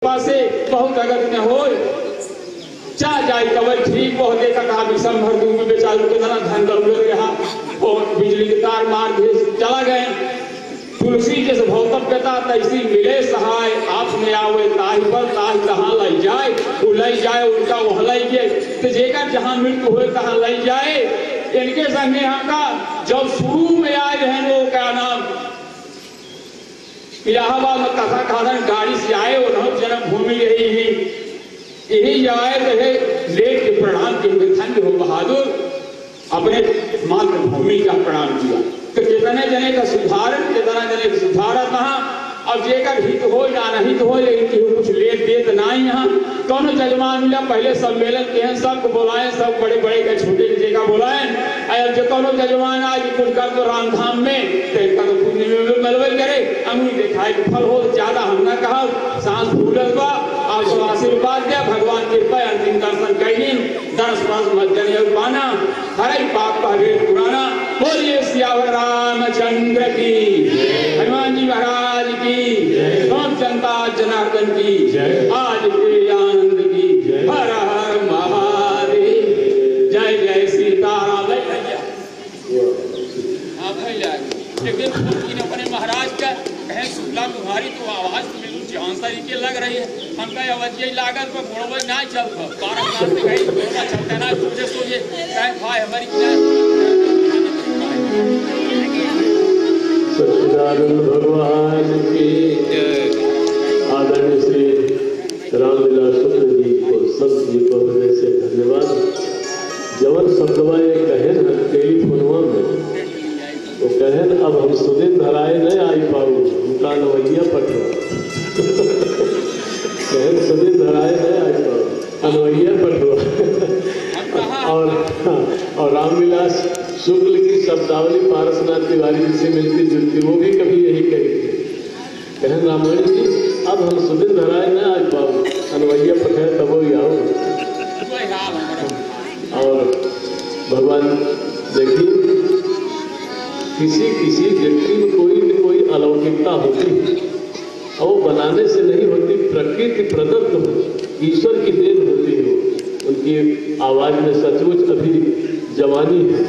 से बहुत अगत में हो चाह जाए कवल ठीक बहुत देखा कहा विषम भर दूंगी बेचारू के तरह धन दौलत रहा और बिजली के तार मार के चला गए। तुलसी जिस भौतव्यता तैसी मिले सहाय आपने आवे ताही पर ताही कहाँ लई जाए वो लई जाए उनका वह लई गए तो जेकर जहाँ मृत्यु हुए कहाँ लई जाए। इनके संगे यहाँ का जब शुरू में आए हैं वो क्या नाम इलाहाबाद में कथा कारण गाड़ी से आए और जन्म भूमि यही जाए तो है लेट के प्रणाम के धन्य हो बहादुर अपने मातृभूमि का प्रणाम किया। तो कितने जने का सुधारण कितना जने का सुधारा कहाँ अब जेकर हित हो या नहीं हो लेकिन केहू कुछ ले देत नहीं। यहाँ कौन जजमान मिला पहले सम्मेलन के हैं सबको बुलाए सब बड़े बड़े का छोटे के जगह बुलाए अब जो कौन जजमान आज कुछ कर तो रामधाम में तो इनका तो पुण्य में मलबल करे अंगुली दिखाए के फल हो ज्यादा हमने कहा सांस भूलत बा आपको आशीर्वाद दिया भगवान कृपा अंतिम दर्शन कहीं दर्श पास मध्य पाना हरे पाप का वेद पुराना बोलिए सियावर रामचंद्र की हनुमान जी महाराज की सब जनता जनार्दन की आज के आनंद की हर हर महादेव जय जय सीताराम। अपने महाराज का कहें शुक्ला तुम्हारी तो आवाज जानसारी के लग रही है हमका अवधिया लागत पर घोड़वा ना चल 12 साल से कहीं घोड़वा चलता ना तुझे सोचे कहे भाई हमारी सच्चिदानंद भगवान की आदरणीय श्री रामलीला शुक्ल जी को संत जी को हृदय से धन्यवाद। जवन शब्दवा ये कहे न टेलीफोनवा में वो कहे अब हम सुदिन धराए न आई पाऊ उनका नवैया पटो कहे सुदिन धराए न आई पाऊ अनवैया पटो और रामविलास शुक्ल की शब्दावली पारसनाथ तिवारी जी से मिलती जुलती वो भी कभी यही कही थी कहें रामायण जी अब हम सुदिन धराए न आज पाओ अनवैया पठे तब वो आओ। और भगवान देखिए किसी किसी व्यक्ति में कोई न कोई अलौकिकता होती है और वो बनाने से नहीं होती प्रकृति प्रदत्त हो ईश्वर की देन होती है। उनकी आवाज में सचमुच अभी जवानी है।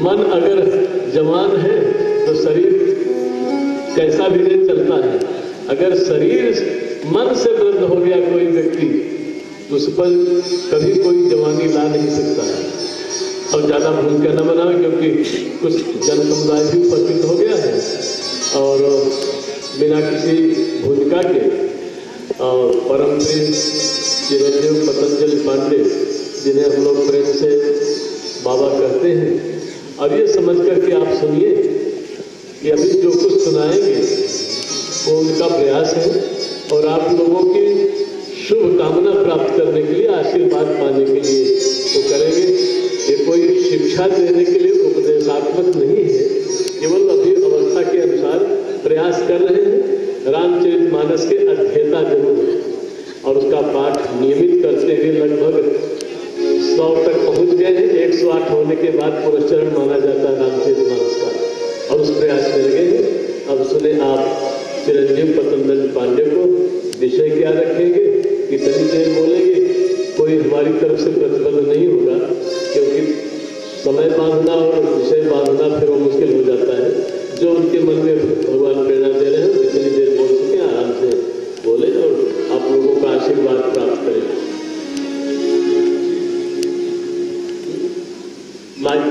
मन अगर जवान है तो शरीर कैसा भी नहीं चलता है। अगर शरीर मन से वृद्ध हो गया कोई व्यक्ति तो उस पर कभी कोई जवानी ला नहीं सकता है। और ज़्यादा भूमिका न बनावे क्योंकि कुछ जन समुदाय भी उपस्थित हो गया है और बिना किसी भूमिका के और परम प्रेम चिरंजीव पतंजलि पांडे जिन्हें हम लोग प्रेम से बाबा कहते हैं अब ये समझ करके आप सुनिए कि अभी जो कुछ सुनाएंगे वो उनका प्रयास है और आप लोगों की शुभ कामना प्राप्त करने के लिए आशीर्वाद पाने के लिए वो करेंगे। ये कोई शिक्षा देने के लिए उपदेशात्मक नहीं है केवल अभी अवस्था के अनुसार प्रयास कर रहे हैं। रामचरितमानस के अध्येता जरूर है और उसका पाठ नियमित करते हुए लगभग 100 तक पहुंच गए हैं। 108 होने के बाद पुरस्चरण माना जाता है रामचरितमानस का और उस प्रयास में लगे हैं। अब सुने आप चिरंजीव पतंजलि पांडे को विषय क्या रखेंगे कितनी देर बोलेंगे कोई हमारी तरफ से प्रतिबंध नहीं होगा क्योंकि समय बांधना और विषय बांधना फिर वो मुश्किल हो जाता है। जो उनके मन में भगवान प्रेरणा दे रहे हैं जितनी देर बोल सके आराम से बोले और आप लोगों का आशीर्वाद प्राप्त करें। माइक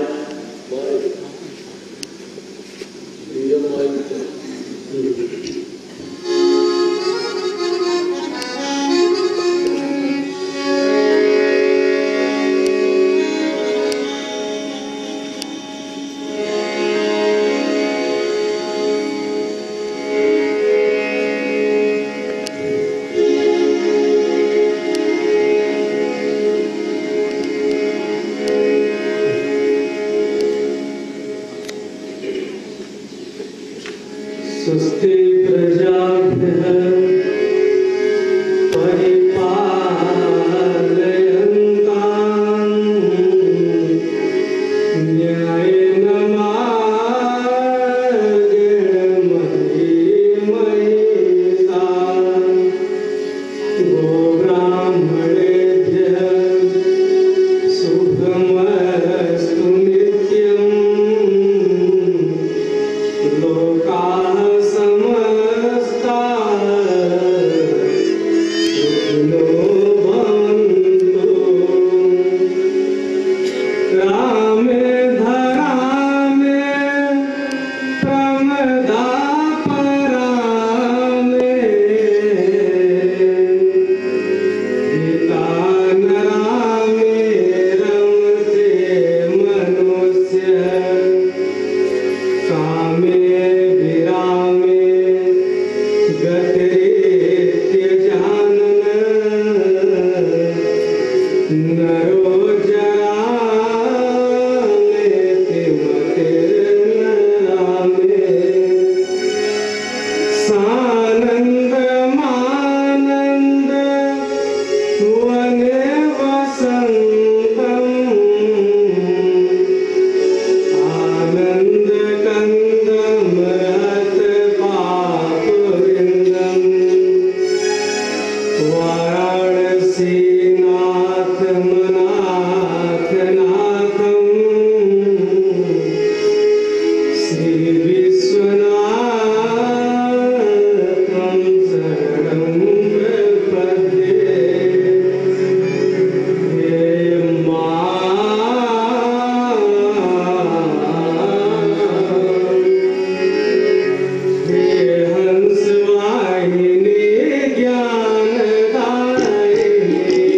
हंस वाहिनी ज्ञान दायिनी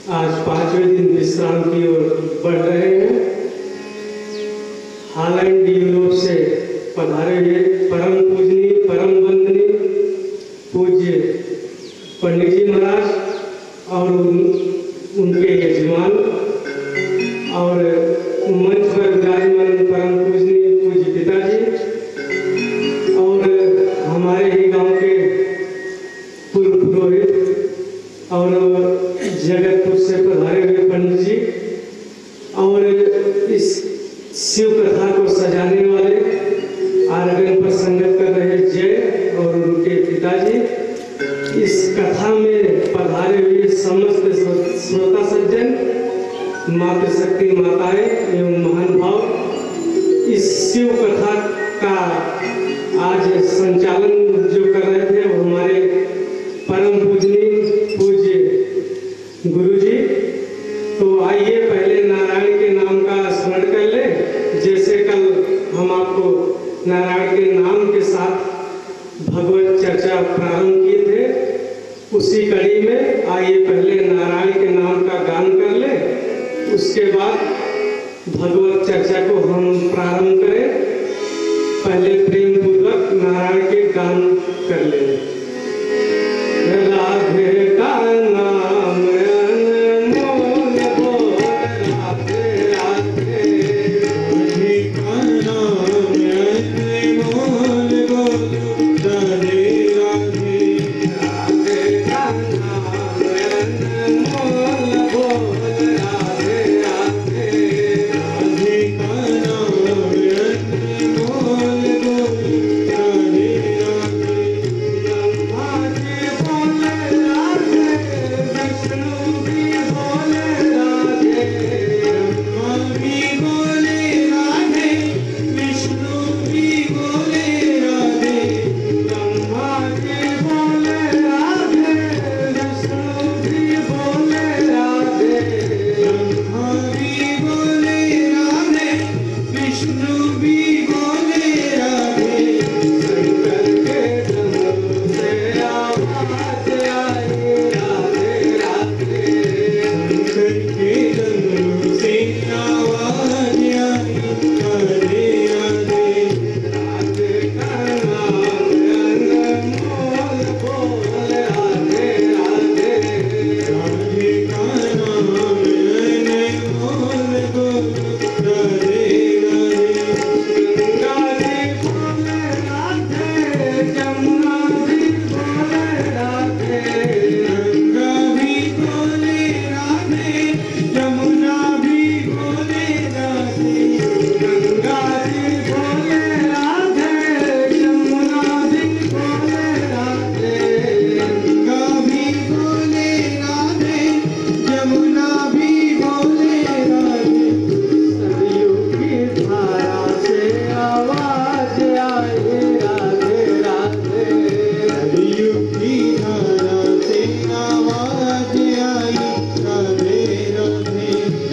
आज 5वें दिन विश्राम की ओर बढ़ रहे हैं। हॉलैंड यूरोप से पधारे हुए परम पूजनीय परम वंदनीय पूज्य पंडित जी महाराज और उनके यजमान और मंच पर विराजमान परम पूजनीय पूज्य पिताजी और हमारे ही गांव के पूर्व पुरोहित और जगतपुर से पधारे हुए पंडित जी और इस शिव कथा को सजाने वाले आराधन पर संगत कर रहे जय और उनके पिताजी, इस कथा में पधारे हुए समस्त श्रोता सज्जन, मातृशक्ति माताएं एवं महान भाव, इस शिव कथा का आज संचालन जो कर रहे थे वो हमारे परम पूजनीय पूज्य गुरु जी। तो आइए पहले नारायण के नाम का स्मरण कर ले, जैसे कल हम आपको नारायण के नाम के साथ भगवत चर्चा प्रारंभ किए थे, उसी कड़ी में आइए पहले नारायण के नाम का गान कर ले, उसके बाद भगवत चर्चा को हम प्रारंभ करें। पहले प्रेम पूर्वक नारायण के गान कर ले। राधे का नाम अनमोल बोल, राधे राधे, राधे का नाम अनमोल बोल, राधे राधे, राधे का नाम अनमोल बोल, राधे राधे, राधे का नाम अनमोल बोल, राधे राधे। ब्रह्मा जी बोले राधे, विष्णु भी बोले राधे, ब्रह्मा भी बोले राधे, विष्णु भी बोले राधे, ब्रह्मा जी बोले राधे, विष्णु भी बोले राधे, ब्रह्मा भी बोले राधे, विष्णु भी बोले राधे। शंकर के डमरू से आवाज आई राधे राधे, शंकर के डमरू से आवाज आई राधे राधे, राधे का नाम अनमोल बोल, राधे राधे, राधे का नाम अनमोल बोल, राधे राधे। गंगा जी बोले राधे, जमुना जी बोले राधे, गंगा भी बोले राधे, जमुना भी बोले राधे, गंगा जी बोले राधे, जमुना भी बोले राधे, गंगा भी बोले राधे, जमुना भी बोले राधे। सरयू की धारा से आवाज आई राधे राधे, सरयू की धारा से आवाज आई राधे राधे,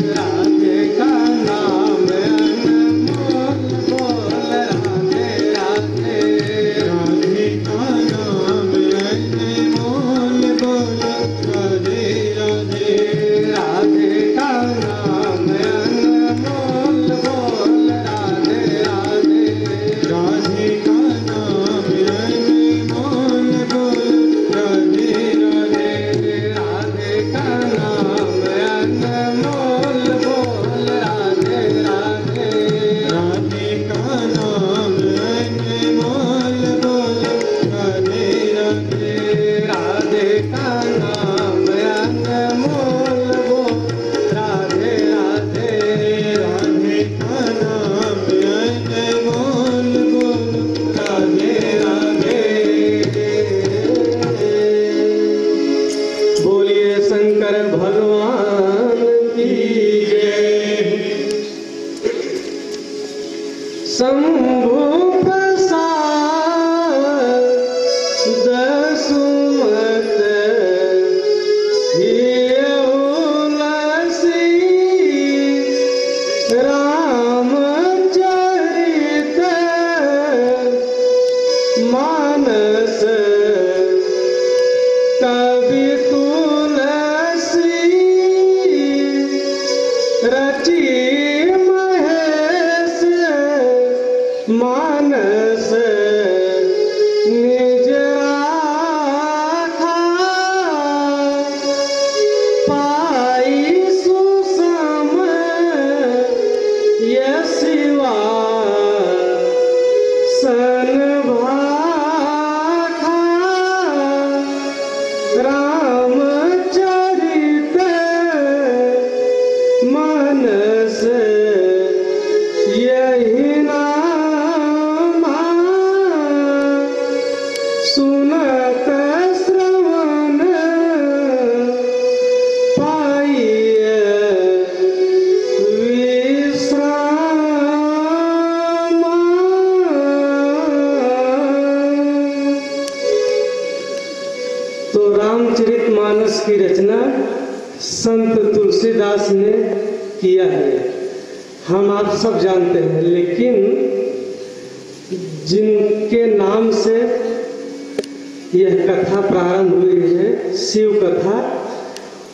राधे का नाम अनमोल बोल, राधे राधे, राधे का नाम अनमोल बोल, राधे राधे, राधे का नाम अनमोल बोल, राधे राधे, राधे का नाम अनमोल बोल, राधे राधे, राधे का नाम अनमोल बोल, राधे राधे, राधे का नाम अनमोल बोल, राधे राधे, राधे का नाम अनमोल बोल, राधे राधे, राधे का नाम अनमोल बोल, राधे राधे। बोलिए शंकर भगवान की जय। शंभु प्रसाद दसुमत हियउ लसी, रामचरित मानस कवि तुलसी। संत तुलसीदास ने किया है हम आप सब जानते हैं, लेकिन जिनके नाम से यह कथा प्रारंभ हुई है, शिव कथा,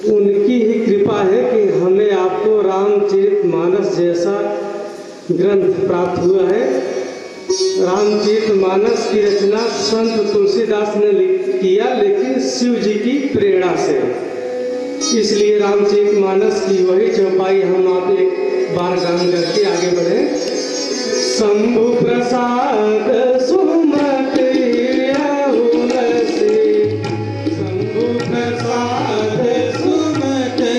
उनकी ही कृपा है कि हमें आपको रामचरितमानस जैसा ग्रंथ प्राप्त हुआ है। रामचरितमानस की रचना संत तुलसीदास ने किया, लेकिन शिव जी की प्रेरणा से। इसलिए रामचरितमानस की वही चौपाई हम आप एक बार गान करके आगे बढ़े। शंभु प्रसाद सुमति तुलसी, शंभु प्रसाद सुमति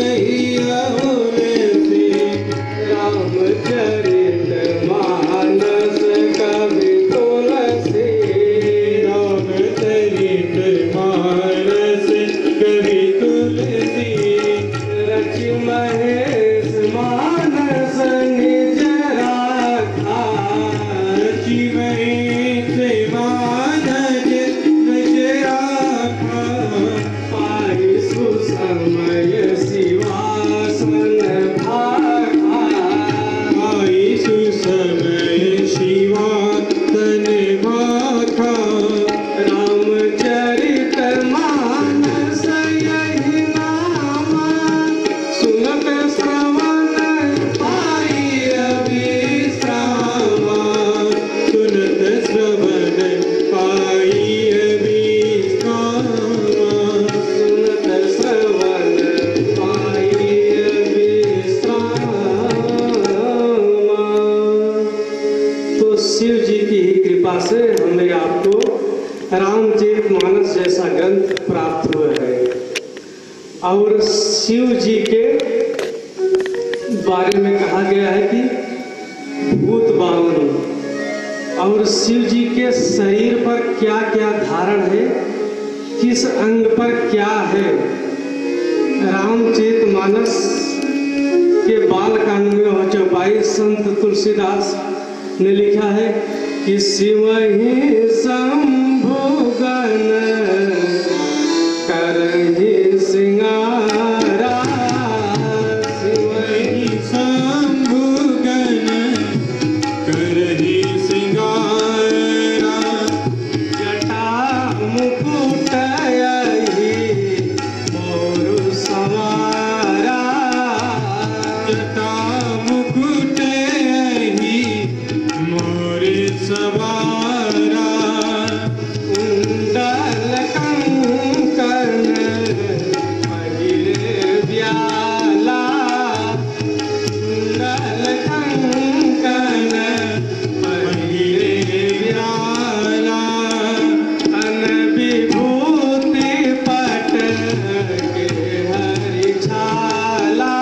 तुलसी, रामचरित मानस कवि तुलसी, रामचरित मानस कवि तुलसी, रचि महेश मानस निज राखा, रचि महेश मानस निज राखा, पाहि सुसमय शिवासन भाखा, पाहि सुसमय शिवासन भाखा, रामचरित मानस यही नामा, सुनत श्रवण पाई अभिश्रामा, सुनत श्रवण पाई अभिश्रामा, सुनत श्रवण पाई अभिश्रामा। तो शिव जी की ही कृपा से हमें आपको रामचरितमानस जैसा ग्रंथ प्राप्त हुआ है। और शिव जी के बारे में कहा गया है कि भूत 52, और शिव जी के शरीर पर क्या क्या धारण है, किस अंग पर क्या है। रामचरितमानस के बालकांड में वह चौपाई संत तुलसीदास ने लिखा है कि शिवहि शंभु गण करहि सिंगारा, शिवहि शंभु गण करहि सिंगारा, जटा मुकुट यही मोर सवारा, जटा मुकुट यही मोर सवारा, कुंडल कंकण पहिरे ब्याला, कुंडल कंकण पहिरे ब्याला, अन विभूति पट के हरि छाला,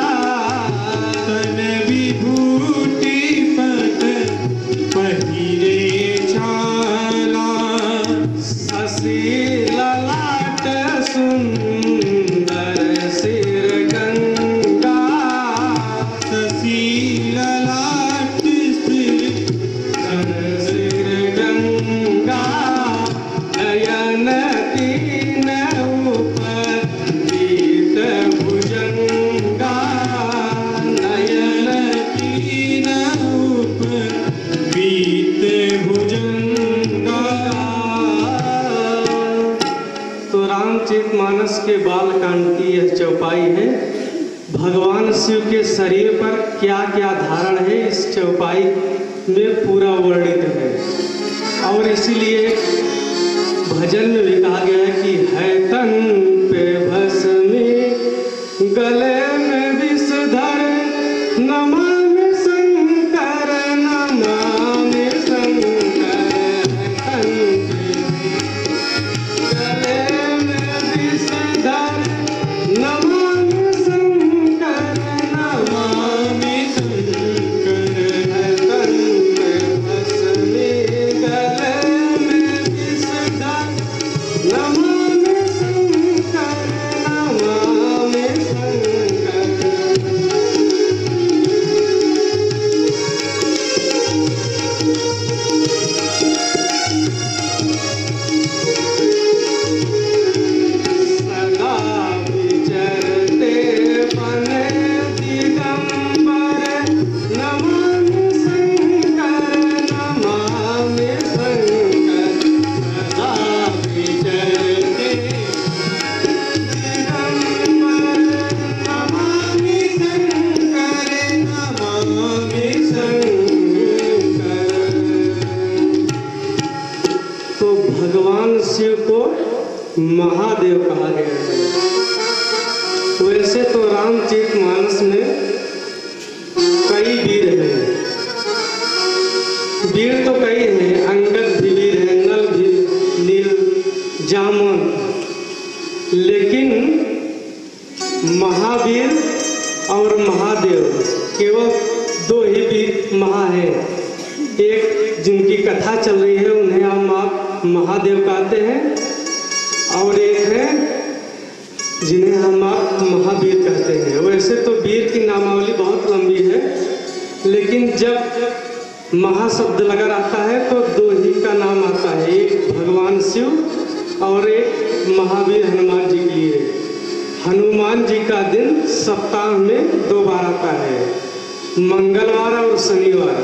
अन विभूति पट पहिरे छाला, शशि ललाट सुंदर सिर गंगा, शशि ललाट सिर गंगा, नयन तीन ऊपर दीत भुजंगा, नयन तीन ऊपर बीत भुजंगा। तो रामचरितमानस के बालकांड की यह चौपाई है। भगवान शिव के शरीर पर क्या क्या धारण है, इस चौपाई में पूरा वर्णित है। और इसीलिए भजन में भी कहा गया है कि है तन पे भस्मी, गले में विषधर, नमामि शंकर, नमामि शंकर, तन पे गले में विषधर, नमामि शंकर, नमामि शंकर, तन पे भस्मी, गले में विषधर, नमामि शंकर। रामचरितमानस में कई वीर हैं। वीर तो कई हैं, अंगद भी वीर है, नल भी, नील, जामवंत, लेकिन महावीर और महादेव केवल दो ही वीर महा हैं। एक जिनकी कथा चल रही है उन्हें हम आप महादेव कहते हैं, और एक है जिन्हें हम आप महावीर कहते हैं। वैसे तो वीर की नामावली बहुत लंबी है, लेकिन जब महाशब्द लगा रहता है तो दो ही का नाम आता है, एक भगवान शिव और एक महावीर हनुमान जी के लिए। हनुमान जी का दिन सप्ताह में 2 बार आता है, मंगलवार और शनिवार।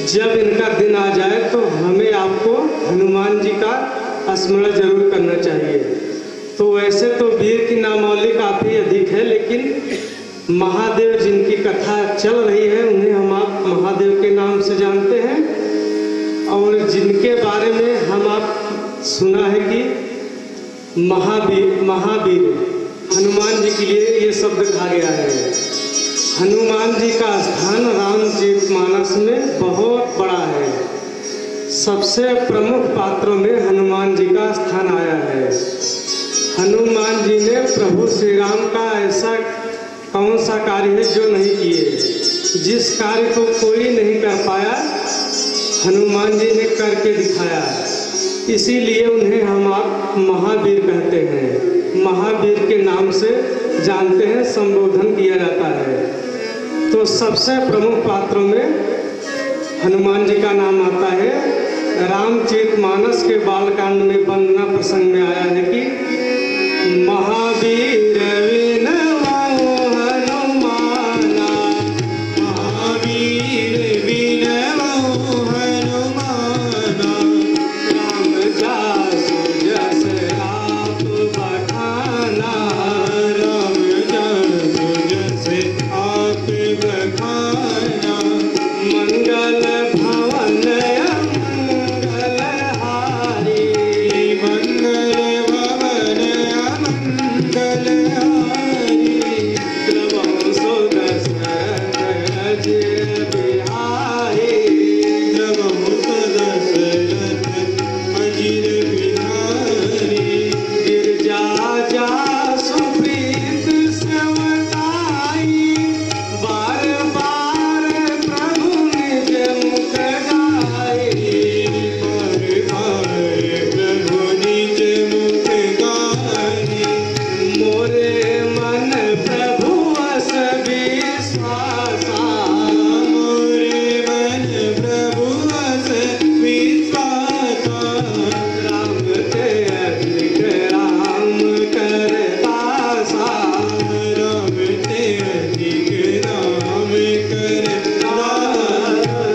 जब इनका दिन आ जाए तो हमें आपको हनुमान जी का स्मरण जरूर करना चाहिए। तो वैसे तो वीर की नामावली काफ़ी अधिक है, लेकिन महादेव जिनकी कथा चल रही है उन्हें हम आप महादेव के नाम से जानते हैं, और जिनके बारे में हम आप सुना है कि महावीर हनुमान जी के लिए ये शब्द कहा गया है। हनुमान जी का स्थान रामचरितमानस में बहुत बड़ा है। सबसे प्रमुख पात्रों में हनुमान जी का स्थान आया है। हनुमान जी ने प्रभु श्री राम का ऐसा कौन सा कार्य है जो नहीं किए, जिस कार्य को कोई नहीं कर पाया हनुमान जी ने करके दिखाया। इसीलिए उन्हें हम आप महावीर कहते हैं, महावीर के नाम से जानते हैं, संबोधन किया जाता है। तो सबसे प्रमुख पात्रों में हनुमान जी का नाम आता है। रामचरितमानस के बालकांड में वंदना प्रसंग में आया है कि महावीर विनवौ हनुमाना, महावीर विनवौ हनुमाना, रामदास जस आप बखाना, रामदास जस आप बखाना, मंगल भवन मंगल हारी, मंगल भवन मंगल हारी, प्रभु सुदशरथ अजय बिहारी, प्रभु सुदशरथ अजय बिहारी, गिरजा जा सुप्रीत सेवकाई, बार बार प्रभु निज मुख गाई, बार बार प्रभु निज मुख गाई, मोरे मन प्रभु अस विश्वासा, मोरे मन प्रभु अस विश्वासा, राम ते अधिक राम कर दासा, राम ते अधिक राम कर दासा।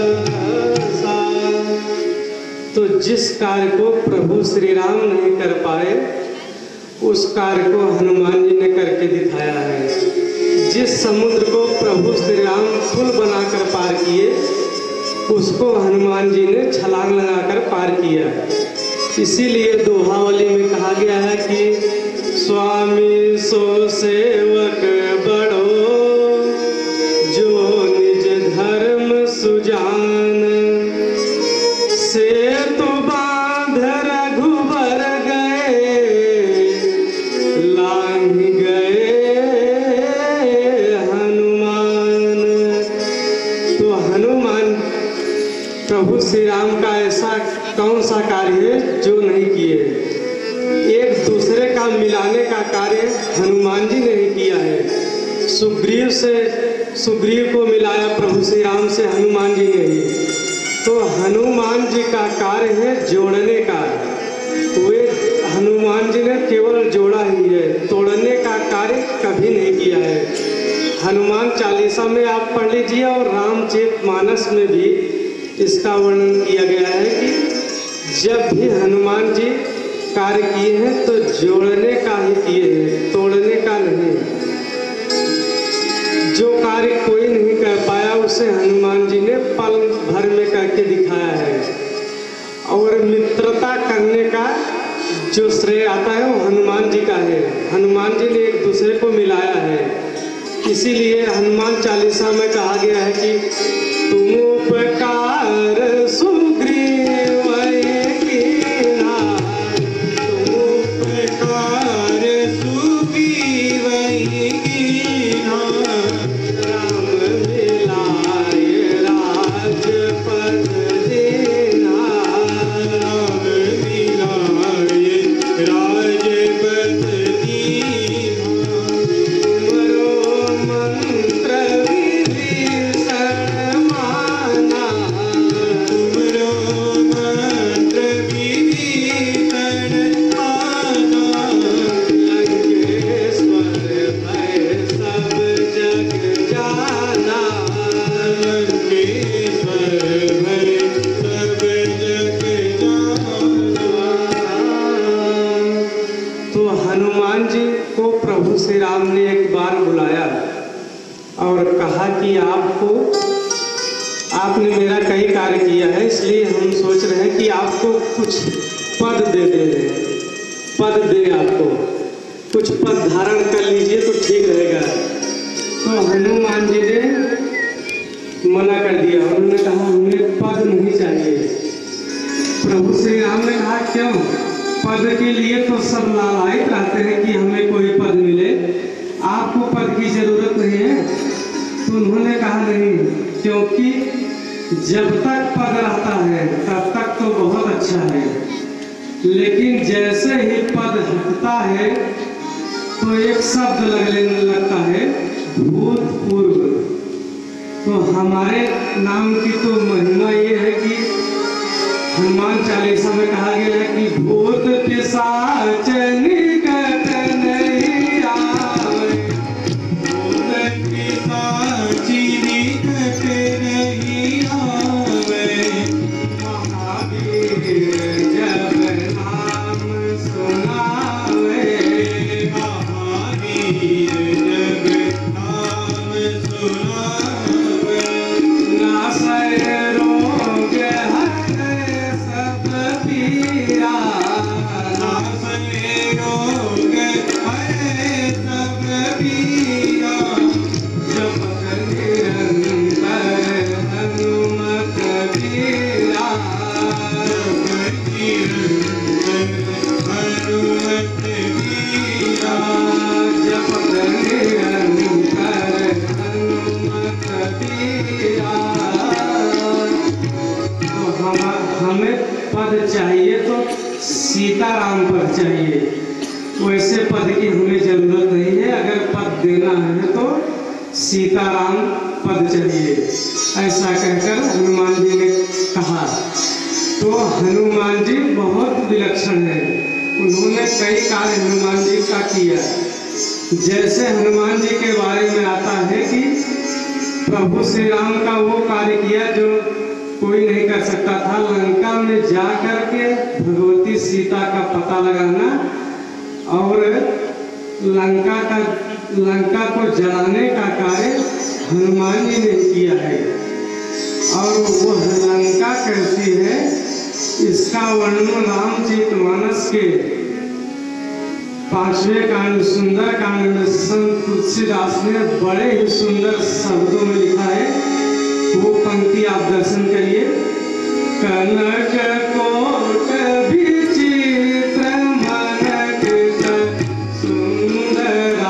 तो जिस कार्य को प्रभु श्री राम नहीं कर पाए उस कार्य को हनुमान जी ने करके दिखाया है। जिस समुद्र को प्रभु श्री राम पुल बनाकर पार किए उसको हनुमान जी ने छलांग लगाकर पार किया। इसीलिए दोहावली में कहा गया है कि स्वामी सो सेवक बड़ो, जो निज धर्म सुजान, से तो बांध रघुबर गए, लांघ गए हनुमान। तो हनुमान प्रभु श्री राम का ऐसा कौन सा कार्य है जो नहीं किए। एक दूसरे का मिलाने का कार्य हनुमान जी ने ही किया है। सुग्रीव को मिलाया प्रभु श्री राम से हनुमान जी ने ही। तो हनुमान जी का कार्य है जोड़ने का। वे हनुमान जी ने केवल जोड़ा ही है, तोड़ने का कार्य कभी नहीं किया है। हनुमान चालीसा में आप पढ़ लीजिए और रामचरितमानस में भी इसका वर्णन किया गया है कि जब भी हनुमान जी कार्य किए हैं तो जोड़ने का ही किए हैं, तोड़ने का नहीं। जो कार्य कोई नहीं कर पाया उसे हनुमान जी ने पल भर में करके दिखाया है। और मित्रता करने का जो श्रेय आता है वो हनुमान जी का है। हनुमान जी ने एक दूसरे को मिलाया है। इसीलिए हनुमान चालीसा में कहा गया है कि तुम उपकार सुग्रीव कीना, तुम उपकार सुग्रीव कीना, राम मिलाय राजपद देना, राम मिलाय राजपद दीना, तुमरो मंत्र विभीषण माना, तुमरो मंत्र विभीषण माना, लंकेश्वर भय सब जग जाना, लंकेश्वर भय सब जग जाना। तो हनुमान जी को प्रभु श्री राम ने एक बार बुलाया और कहा कि आपने मेरा कई कार्य किया है, इसलिए हम सोच रहे हैं कि आपको कुछ पद दे आपको कुछ पद धारण कर लीजिए तो ठीक रहेगा। तो हनुमान जी ने मना कर दिया, उन्होंने कहा हमें पद नहीं चाहिए। प्रभु श्री राम ने कहा क्यों? पद के लिए तो सब लालायित रहते हैं कि हमें कोई पद मिले, आपको पद की जरूरत नहीं है। तो उन्होंने कहा नहीं, क्योंकि जब तक पद रहता है तब तक तो बहुत अच्छा है, लेकिन जैसे ही पद हटता है तो एक शब्द लगने लगता है भूतपूर्व। तो हमारे नाम की तो महिमा ये है कि हनुमान चालीसा में कहा गया है कि भूत पिशाच निकट नहीं आवे, भूत पिशाच निकट नहीं आवे, महावीर जब नाम सुनावे, महावीर जब नाम सुनावे, नासय रोग हरै सब पीरा, नासय रोग हरै सब पीरा, जपत निरंतर हनुमत वीरा, जपत निरंतर हनुमत वीरा, जपत निरंतर हनुमत वीरा। तो हमें पद चाहिए तो सीताराम पद चाहिए, वैसे पद की हमें जरूरत नहीं है। अगर पद देना है तो सीताराम पद चाहिए, ऐसा कहकर हनुमान जी ने कहा। तो हनुमान जी बहुत विलक्षण है, उन्होंने कई कार्य हनुमान जी का किया। जैसे हनुमान जी के बारे में आता है कि प्रभु श्री राम का वो कार्य किया जो कोई नहीं कर सकता था, लंका में जा करके भगवती सीता का पता लगाना और लंका को जलाने का कार्य हनुमान जी ने किया है। और वो लंका कैसी है इसका वर्णन रामचरितमानस के 5वें कांड सुंदर कांड में संत तुलसीदास ने बड़े ही सुंदर शब्दों में लिखा है। वो पंक्ति आप दर्शन करिए। कनक कोट विचित्र मनक सुंदराय